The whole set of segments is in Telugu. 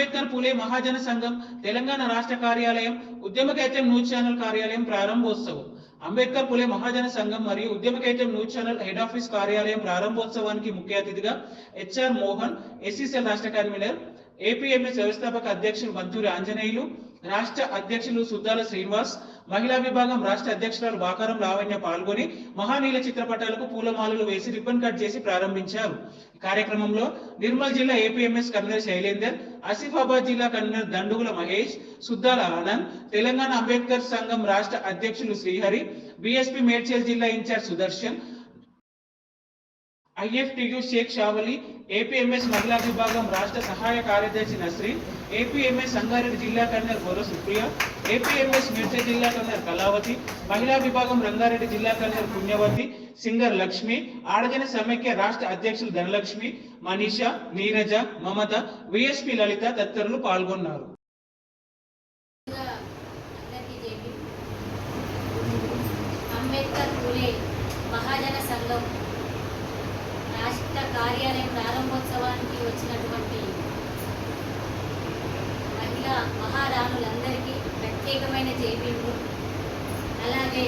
అంబేద్కర్ పులే మహాజన సంఘం తెలంగాణ రాష్ట్ర కార్యాలయం ఉద్యమకైత్యం న్యూస్ ఛానల్ కార్యాలయం ప్రారంభోత్సవం. అంబేద్కర్ పులే మహాజన సంఘం మరియు ఉద్యమకైత్యం న్యూస్ ఛానల్ హెడ్ ఆఫీస్ కార్యాలయం ప్రారంభోత్సవానికి ముఖ్య అతిథిగా హెచ్ఆర్ మోహన్, ఎస్సీసీఎల్ రాష్ట్ర కన్వీనర్, ఏపీఎంఎస్ వ్యవస్థాపక అధ్యక్షులు మంతూరి ఆంజనేయులు, రాష్ట్ర అధ్యక్షులు సుద్దాల శ్రీనివాస్, మహిళా విభాగం రాష్ట్ర అధ్యక్షురాలు బాకారం లావణ్య పాల్గొని మహానీల చిత్రపటాలకు పూలమాలలు వేసి రిబ్బన్ కట్ చేసి ప్రారంభించారు. కార్యక్రమంలో నిర్మల్ జిల్లా ఏపీఎంఎస్ కన్వీనర్ శైలేందర్, ఆసిఫాబాద్ జిల్లా కన్వీనర్ దండుగుల మహేష్, సుద్దాల ఆనంద్, తెలంగాణ అంబేద్కర్ సంఘం రాష్ట్ర అధ్యక్షులు శ్రీహరి, బీఎస్పీ మేడ్చల్ జిల్లా incharge Sudarshan, IFTU Sheikh Shavali, APMS మహిళా విభాగం రాష్ట్ర సహాయ కార్యదర్శి నస్రీన్, ఏపీఎంఎస్ సంగారెడ్డి జిల్లా కన్వీనర్ గౌర సుప్రియ, ఏపీఎంఎస్ మేడ్చల్ జిల్లా కన్వీనర్ కళావతి, మహిళా విభాగం రంగారెడ్డి జిల్లా కన్వీనర్ పుణ్యవతి, సింగర్ లక్ష్మి, ఆడజన సమైక్య రాష్ట్ర అధ్యక్షులు ధనలక్ష్మి, మనీషా, నీరజ, మమత, విఎస్పీ లలిత తదితరులు పాల్గొన్నారు. అంబేద్కర్ పులే మహాజన సంఘం రాష్ట్ర కార్యాలయం ప్రారంభోత్సవానికి వచ్చినటువంటి మహిళా మహారాణులందరికీ ప్రత్యేకమైన జైబీలు. అలాగే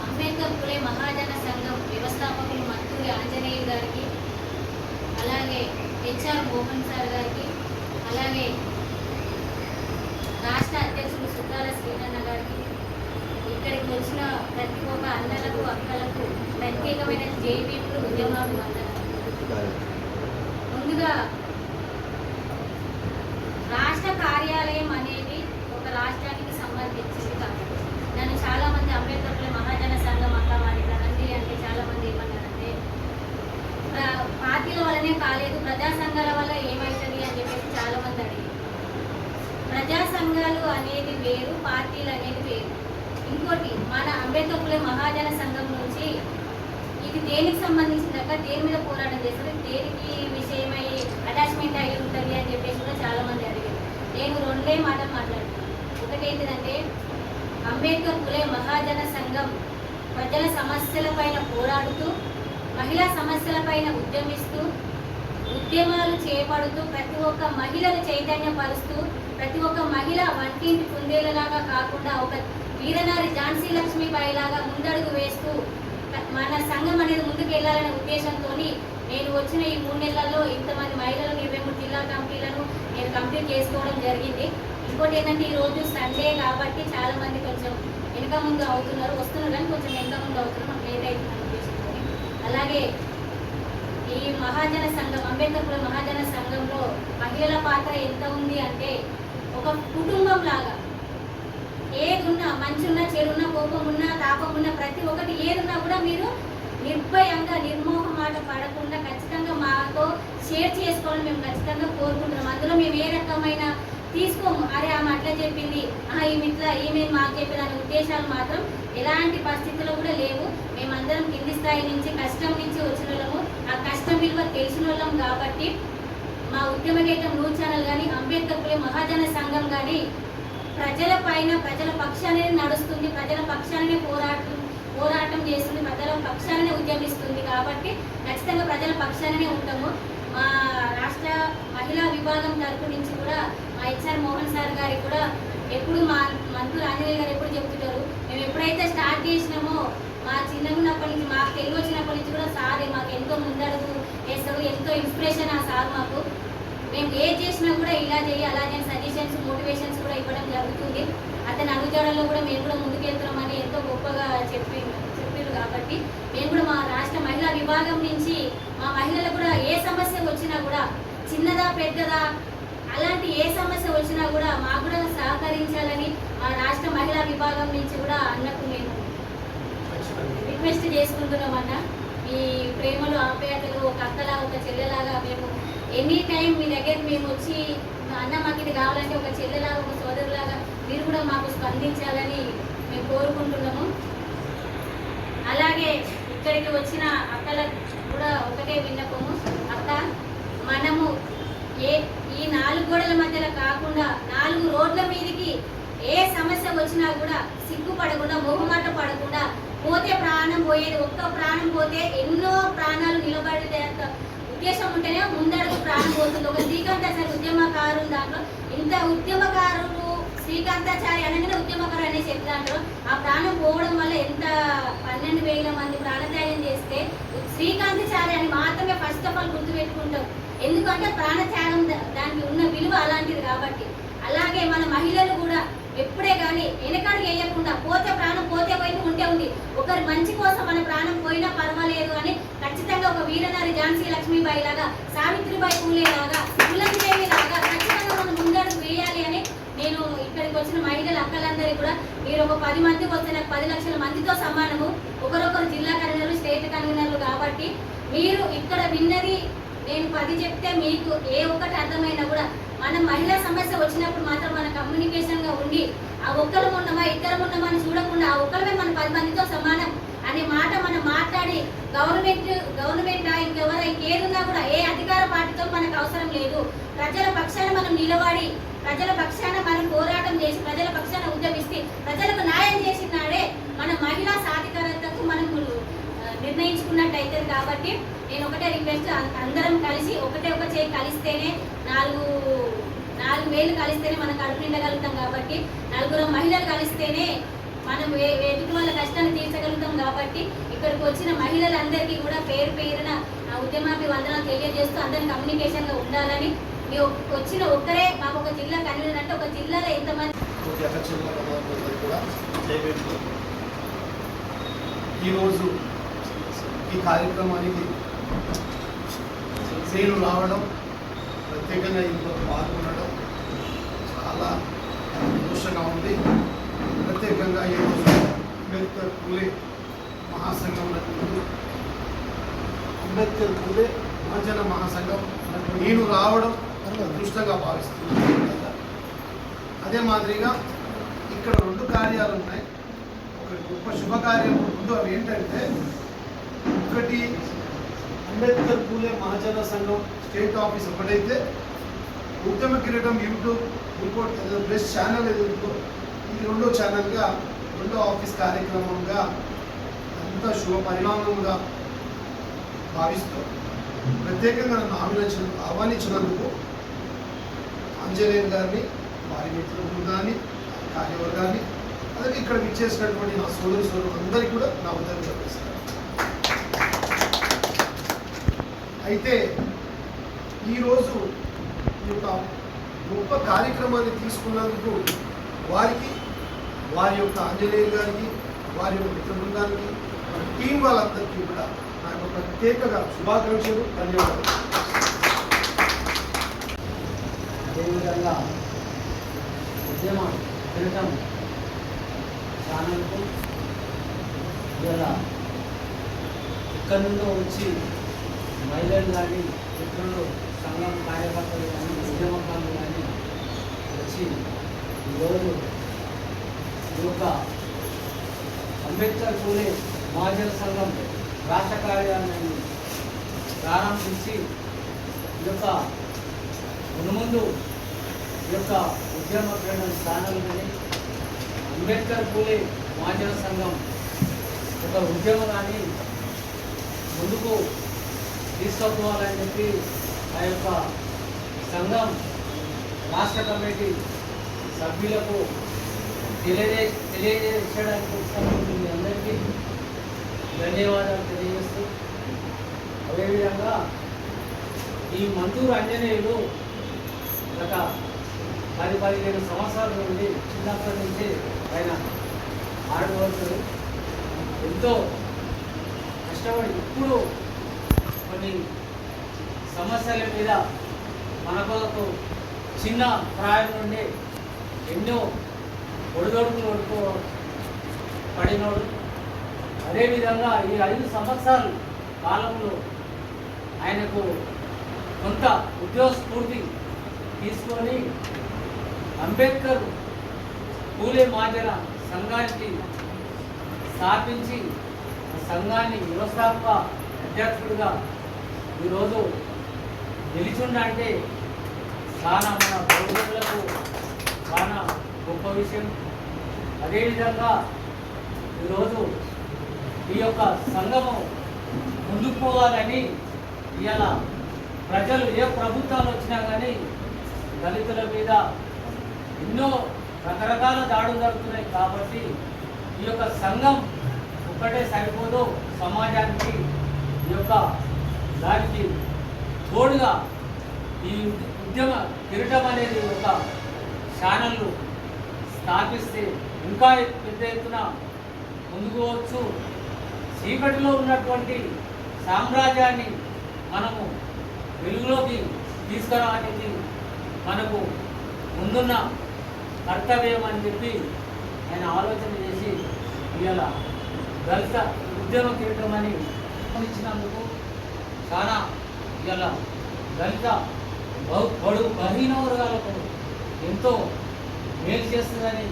అంబేద్కర్ పులే మహాజన సంఘం వ్యవస్థాపకులు మంతూరి ఆంజనేయ గారికి, అలాగే హెచ్ఆర్ మోహన్ సార్ గారికి, అలాగే రాష్ట్ర అధ్యక్షులు సుద్దాల శ్రీనన్న గారికి, ఇక్కడికి వచ్చిన ప్రతి ఒక్క అన్నలకు అక్కలకు ప్రత్యేకమైన జైబీలు, ఉద్యమాభివందనాలు. ముందుగా రాష్ట్ర కార్యాలయం అనేది ఒక రాష్ట్రానికి సంబంధించింది కాబట్టి నన్ను చాలా మంది అంబేద్కర్ పులే మహాజన సంఘం అక్కవారి రండి అంటే చాలా మంది ఏమన్నారంటే పార్టీల వల్లనే కాలేదు, ప్రజా సంఘాల వల్ల ఏమవుతుంది అని చెప్పేసి చాలా మంది అడిగారు. ప్రజా సంఘాలు అనేది వేరు, పార్టీలు అనేది వేరు. ఇంకోటి, మన అంబేద్కర్ పులే మహాజన సంఘం నుంచి ఇది దేనికి సంబంధించిందాక, దేని మీద పోరాటం చేస్తారు, దేనికి విషయమై అటాచ్మెంట్ అయి ఉంటుంది అని చెప్పేసి కూడా చాలా మంది అడిగారు. నేను రెండే మాటలు మాట్లాడుతున్నాను. ఒకటి ఏంటిదంటే, అంబేద్కర్ పులే మహాజన సంఘం ప్రజల సమస్యలపైన పోరాడుతూ, మహిళా సమస్యలపైన ఉద్యమిస్తూ, ఉద్యమాలు చేపడుతూ, ప్రతి ఒక్క మహిళను చైతన్యపరుస్తూ, ప్రతి ఒక్క మహిళ వంటింటి కుందేలలాగా కాకుండా ఒక వీరనారి ఝాన్సీ లక్ష్మీబాయి లాగా ముందడుగు వేస్తూ మన సంఘం అనేది ముందుకు వెళ్ళాలనే ఉద్దేశంతో నేను వచ్చిన ఈ 3 నెలల్లో ఇంతమంది మహిళలను 23 జిల్లా కమిటీలను నేను కంప్లీట్ చేసుకోవడం జరిగింది. ఇంకోటి ఏంటంటే, ఈరోజు సండే కాబట్టి చాలా మంది కొంచెం వెనుక ముందు అవుతున్నారు, వస్తున్నారు కానీ కొంచెం వెనుక ముందు అవుతున్నారు, మాకు లేట్ అవుతుందని ఉద్దేశంతో. అలాగే ఈ మహాజన సంఘం, అంబేద్కర్ పులే మహాజన సంఘంలో మహిళల పాత్ర ఎంత ఉంది అంటే, ఒక కుటుంబం లాగా ఏదున్నా, మంచున్నా, చెడున్నా, కోపమున్నా, తాపమున్నా, ప్రతి ఒక్కటి ఏదున్నా కూడా మీరు నిర్భయంగా నిర్మోహమాట పడకుండా ఖచ్చితంగా మాతో షేర్ చేసుకోవాలని మేము ఖచ్చితంగా కోరుకుంటున్నాం. అందులో మేము ఏ రకమైన తీసుకోము, అరే ఆమె అట్లా చెప్పింది, ఈమె మాకు చెప్పేదాని ఉద్దేశాలు మాత్రం ఎలాంటి పరిస్థితుల్లో కూడా లేవు. మేమందరం కింది స్థాయి నుంచి, కష్టం నుంచి వచ్చిన వాళ్ళము, ఆ కష్టం విలువ తెలిసిన వాళ్ళం కాబట్టి మా ఉద్యమకైత్యం న్యూస్ ఛానల్ కానీ, అంబేద్కర్ పులే మహాజన సంఘం కానీ ప్రజల పైన, ప్రజల పక్షానే నడుస్తుంది, ప్రజల పక్షానే పోరాటం చేస్తుంది, ప్రజల పక్షానే ఉద్యమిస్తుంది కాబట్టి ఖచ్చితంగా ప్రజల పక్షానే ఉంటాము. మా రాష్ట్ర మహిళా విభాగం తరపు నుంచి కూడా మా హెచ్ఆర్ మోహన్ సార్ గారికి కూడా ఎప్పుడు, మా మంత్రులు ఆంజనేయ గారు ఎప్పుడు చెప్తుంటారు, మేము ఎప్పుడైతే స్టార్ట్ చేసినామో మా చిన్నప్పటి నుంచి, మాకు తెలుగు వచ్చినప్పటి నుంచి కూడా సార్ మాకు ఎంతో ముందడుగు వేస్తారు, ఎంతో ఇన్స్పిరేషన్ ఆ సార్ మాకు. మేము ఏది చేసినా కూడా ఇలా చేయి, అలా చేసి సజెషన్స్, మోటివేషన్స్ కూడా ఇవ్వడం జరుగుతుంది. అతని అనుచరులలో కూడా మేము కూడా ముందుకెళ్తున్నామని ఎంతో గొప్పగా చెప్పారు కాబట్టి మేము కూడా మా రాష్ట్ర మహిళా విభాగం నుంచి మా మహిళలు కూడా ఏ సమస్య వచ్చినా కూడా, చిన్నదా పెద్దదా అలాంటి ఏ సమస్య వచ్చినా కూడా మాకు కూడా సహకరించాలని మా రాష్ట్ర మహిళా విభాగం నుంచి కూడా అన్నకు మేము రిక్వెస్ట్ చేసుకుంటున్నామన్న. ఈ ప్రేమలు, ఆప్యాయతలు ఒక అక్కలా, ఒక చెల్లెలాగా మేము ఎనీ టైం మీ దగ్గర మేము వచ్చి, అన్న మాకు ఇది కావాలంటే ఒక చెల్లెలాగా, ఒక సోదరులాగా మీరు కూడా మాకు స్పందించాలని మేము కోరుకుంటున్నాము. అలాగే ఇక్కడికి వచ్చిన అక్కలకు కూడా ఒకటే విన్నపము, అక్క మనము ఈ 4 గోడల మధ్యలో కాకుండా 4 రోడ్ల మీదకి ఏ సమస్య వచ్చినా కూడా సిగ్గుపడకుండా, మొహమాట పడకుండా, పోతే ప్రాణం పోయేది, ఒక్క ప్రాణం పోతే ఎన్నో ప్రాణాలు నిలబడే ఉద్దేశం ఉంటేనే ముందడుగు ప్రాణం పోతుంది. ఒక శ్రీకాంత ఉద్యమకారులు దాంట్లో ఇంత ఉద్యమకారులు శ్రీకాంతాచారి అనగానే ఉద్యమకారు అనే చెప్పినారు. ఆ ప్రాణం పోవడం వల్ల ఎంత 12,000 మంది ప్రాణత్యాగం చేస్తే శ్రీకాంతాచారి అని మాత్రమే ఫస్ట్ ఆఫ్ ఆల్ గుర్తుపెట్టుకుంటాం. ఎందుకంటే ప్రాణత్యాగం దానికి ఉన్న విలువ అలాంటిది కాబట్టి. అలాగే మన మహిళలు కూడా ఎప్పుడే కానీ వెనకాడికి వేయకుండా పోతే ప్రాణం పోతే పోయి ఉంటే ఉంది. ఒకరి మంచి కోసం మన ప్రాణం పోయినా పర్వాలేదు అని ఖచ్చితంగా ఒక వీరనారి ఝాన్సీ లక్ష్మీబాయి లాగా, సావిత్రిబాయి పూలే లాగా, పులందేవి లాగా ఖచ్చితంగా మనం ముందడుగు వేయాలి అని నేను ఇక్కడికి వచ్చిన మహిళల అక్కలందరికీ కూడా మీరు ఒక 10 మందికి వస్తే నాకు 10 లక్షల మందితో సమానము. ఒకరొకరు జిల్లా కన్వీనర్లు, స్టేట్ కన్వీనర్లు కాబట్టి మీరు ఇక్కడ విన్నది నేను 10 చెప్తే మీకు ఏ ఒక్కటి అర్థమైనా కూడా మనం మహిళా సమస్య వచ్చినప్పుడు మాత్రం మన కమ్యూనికేషన్ గా ఉండి ఆ ఒక్కరు ఉన్నామా ఇద్దరు ఉన్నామా అని చూడకుండా ఆ ఒక్కరమే మన 10 మందితో సమానం అనే మాట మనం మాట్లాడి గవర్నమెంట్ ఇంకేదున్నా కూడా ఏ అధికార పార్టీతో మనకు అవసరం లేదు. ప్రజల పక్షాన మనం నిలబడి ప్రజల పక్షాన మనం పోరాటం చేసి ప్రజల పక్షాన ఉద్యమిస్తే ప్రజలకు న్యాయం చేసినాడే మన మహిళా సాధికారతకు మనం నిర్ణయించుకున్నట్టు అవుతుంది. కాబట్టి నేను ఒకటే రిక్వెస్ట్, అందరం కలిసి ఒక చేయి కలిస్తేనే 4 వేలు కలిస్తేనే మనం కడుపు నిండగలుగుతాం. కాబట్టి 4 మహిళలు కలిస్తేనే మనం ఎదుటి వాళ్ళ కష్టాన్ని తీర్చగలుగుతాం. కాబట్టి ఇక్కడికి వచ్చిన మహిళలందరికీ కూడా పేరు పేరున ఉద్యమాభివందనాలు తెలియజేస్తూ అందరినీ కమ్యూనికేషన్ గా ఉండాలని. మీ వచ్చిన ఒక్కరే మాకు ఒక జిల్లా కన్వీనర్ అంటే ఒక జిల్లాలో ఎంతమంది ఈరోజు ఈ కార్యక్రమానికి నేను రావడం, ప్రత్యేకంగా ఇంట్లో పాల్గొనడం చాలా సంతోషంగా ఉంది. ప్రత్యేకంగా ఈరోజు అంబేద్కర్ పూలే మహాసంఘం అంబేద్కర్ పూలే మహాజన మహాసంఘం నేను రావడం అదృష్టంగా భావిస్తున్నాను. అదే మాదిరిగా ఇక్కడ 2 కార్యాలు ఉన్నాయి. ఒక గొప్ప శుభకార్యం ముందు అవి ఏంటంటే, ఒకటి అంబేద్కర్ పూలే మహాజన సంఘం స్టేట్ ఆఫీస్ ఒకటైతే, ఉద్యమ కిరీటం యూట్యూబ్ ఇంకోటి బెస్ట్ ఛానల్ ఏదో ఇది 2వ ఛానల్గా 2వ ఆఫీస్ కార్యక్రమంగా అంత శుభ పరిణామంగా భావిస్తూ ప్రత్యేకంగా నన్ను ఆహ్వానించినందుకు ఆంజనేయులు గారిని, వారి మిత్రుల బృందాన్ని, కార్యవర్గాన్ని, అలాగే ఇక్కడ విచ్చేసినటువంటి నా సోదరులు అందరికీ కూడా నా ఉదయం చెప్పేస్తాను. అయితే ఈరోజు ఈ యొక్క గొప్ప కార్యక్రమాన్ని తీసుకున్నందుకు వారికి, వారి యొక్క ఆంజనేయులు గారికి, వారి యొక్క మిత్ర బృందానికి, టీం వాళ్ళందరికీ కూడా నా యొక్క ప్రత్యేకగా శుభాకాంక్షలు, ధన్యవాదాలు. అదేవిధంగా ఉద్యమ కిరీటం ఛానల్కు ఇలా ఇక్కడి నుండి వచ్చి మహిళలు కానీ, మిత్రులు, సంఘం కార్యకర్తలు కానీ, ఉద్యమకారులు కానీ వచ్చి ఈరోజు ఈ యొక్క అంబేద్కర్ పూలే మహాజన సంఘం రాష్ట్ర కార్యాలయాన్ని ప్రారంభించి ఈ యొక్క మున్ముందు ఈ యొక్క ఉద్యమ ప్రేరణ ఛానల్ కానీ, అంబేద్కర్ పూలే మహాజన సంఘం ఒక ఉద్యమం కానీ ముందుకు తీసుకుపోవాలని చెప్పి ఆ యొక్క సంఘం రాష్ట్ర కమిటీ సభ్యులకు తెలియజేయడానికి వచ్చినటువంటి మీ అందరికీ ధన్యవాదాలు తెలియజేస్తూ, అదేవిధంగా ఈ మంతూరు ఆంజనేయులు గత 10-15 సంవత్సరాల నుండి చిన్నప్పటి నుంచి ఆయన ఆడవచ్చు ఎంతో కష్టపడి ఇప్పుడు కొన్ని సమస్యల మీద మన కొరకు చిన్న ప్రాయం నుండి ఎన్నో ఒడిదొడుకులు పడినోడు. అదేవిధంగా ఈ 5 సంవత్సరాల కాలంలో ఆయనకు కొంత ఉద్యోగ స్ఫూర్తి తీసుకొని అంబేద్కర్ పూలే మహాజన సంఘానికి స్థాపించి సంఘాన్ని వ్యవస్థాపక అధ్యక్షుడిగా ఈరోజు నిలిచుండంటే చాలా మన బహుజనులకు చాలా గొప్ప విషయం. అదేవిధంగా ఈరోజు ఈ యొక్క సంఘము ముందుకు పోవాలని ఇవాళ ప్రజలు ఏ ప్రభుత్వాలు వచ్చినా కానీ దళితుల మీద ఎన్నో రకరకాల దాడులు జరుగుతున్నాయి. కాబట్టి ఈ యొక్క సంఘం ఒక్కటే సరిపోదు, సమాజానికి ఈ యొక్క దానికి తోడుగా ఈ ఉద్యమ కిరీటం అనేది ఒక ఛానళ్ళు స్థాపిస్తే ఇంకా పెద్ద ఎత్తున ముందుకు పోవచ్చు. చీకటిలో ఉన్నటువంటి సామ్రాజ్యాన్ని మనము వెలుగులోకి తీసుకురావడానికి మనకు ముందున్న కర్తవ్యం అని చెప్పి ఆయన ఆలోచన చేసి ఇవాళ దళిత ఉద్యమ కిరీటం అని ఇచ్చినందుకు చాలా ఇవాళ దళిత బడుగు బలహీన వర్గాలకు ఎంతో మేలు చేస్తుందని